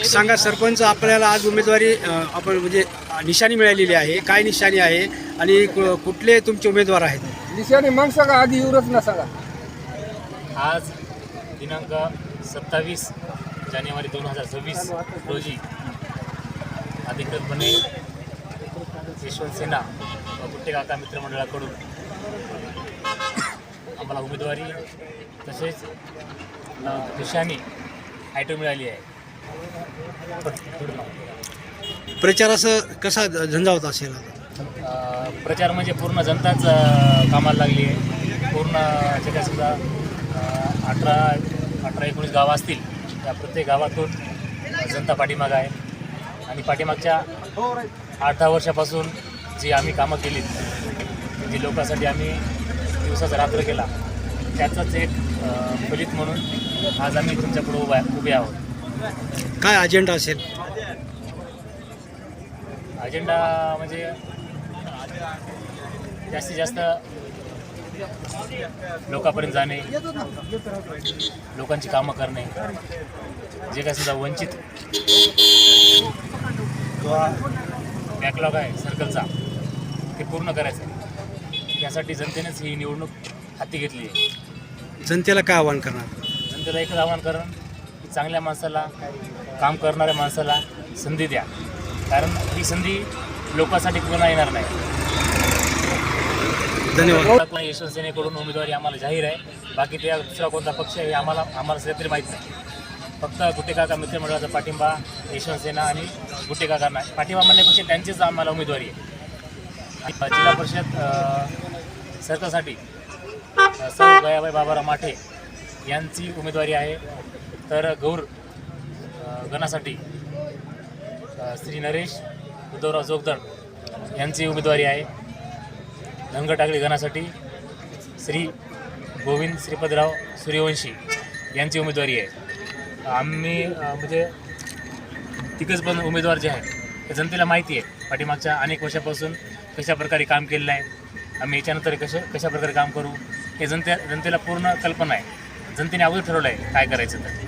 सांगा सरपंच, आपल्याला आज उमेदवारी आपण म्हणजे निशाणी मिळालेली आहे, काय निशाणी आहे आणि कुठले तुमचे उमेदवार आहेत? निशाणी मग सांगा, आधी येऊनच ना सांगा. आज दिनांक 27 जानेवारी 2026 रोजी अधिकृतपणे यशवंत सेना व गुट्टे काका मित्रमंडळाकडून आम्हाला उमेदवारी तसेच निशाणी आयटम मिळाली आहे. प्रचाराचं कसा झंझावत असेल? प्रचार म्हणजे पूर्ण जनताच कामाला लागली आहे. पूर्ण जे काय सुद्धा 18-19 गावं असतील, त्या प्रत्येक गावातून जनता पाठीमागं आहे. आणि पाठीमागच्या 8-10 वर्षापासून जी आम्ही कामं केली, जी लोकांसाठी आम्ही दिवसाचा रात्र केला, त्याचंच एक फलित म्हणून आज आम्ही तुमच्यापुढे उभे आहोत. काय अजेंडा असेल? अजेंडा म्हणजे जास्तीत जास्त लोकांपर्यंत जाणे, लोकांची कामं करणे, जे काय सुद्धा वंचित किंवा बॅकलॉग आहे सर्कलचा, ते पूर्ण करायचं आहे. यासाठी जनतेनेच ही निवडणूक हाती घेतली आहे. जनतेला काय आवाहन करणार? जनतेला एकच आवाहन करण की चांगल्या माणसाला, काम करणाऱ्या माणसाला संधी द्या, कारण ही संधी लोकांसाठी पुन्हा येणार नाही. धन्यवाद. यशवंत सेनेकडून उमेदवारी आम्हाला जाहीर आहे. बाकी त्या दुसरा कोणता पक्ष आहे आम्हाला सध्या तरी माहीत नाही. फक्त गुट्टे काका मित्रमंडळाचा पाठिंबा यशवंत सेना आणि गुट्टे काकांना पाठिंबा म्हणण्यापेक्षा त्यांचीच आम्हाला उमेदवारी आहे. जिल्हा परिषद सर्कलसाठी सौ गयाबाई बाबाराव माठे यांची उमेदवारी आहे. तर गौर गणासाठी श्री नरेश उद्धवराव जोगदंड यांची उमेदवारी आहे. धनगरटाकळी गणासाठी श्री गोविंद श्रीपदराव सूर्यवंशी यांची उमेदवारी आहे. आम्ही म्हणजे तिघच पण उमेदवार जे आहेत ते जनतेला माहिती आहे. पाठीमागच्या अनेक वर्षापासून कशा प्रकारे काम केलेलं आहे, आम्ही याच्यानंतर कशा प्रकारे काम करू हे जनतेला पूर्ण कल्पना आहे. जनतेने अगोदर ठरवलं आहे काय करायचं तर.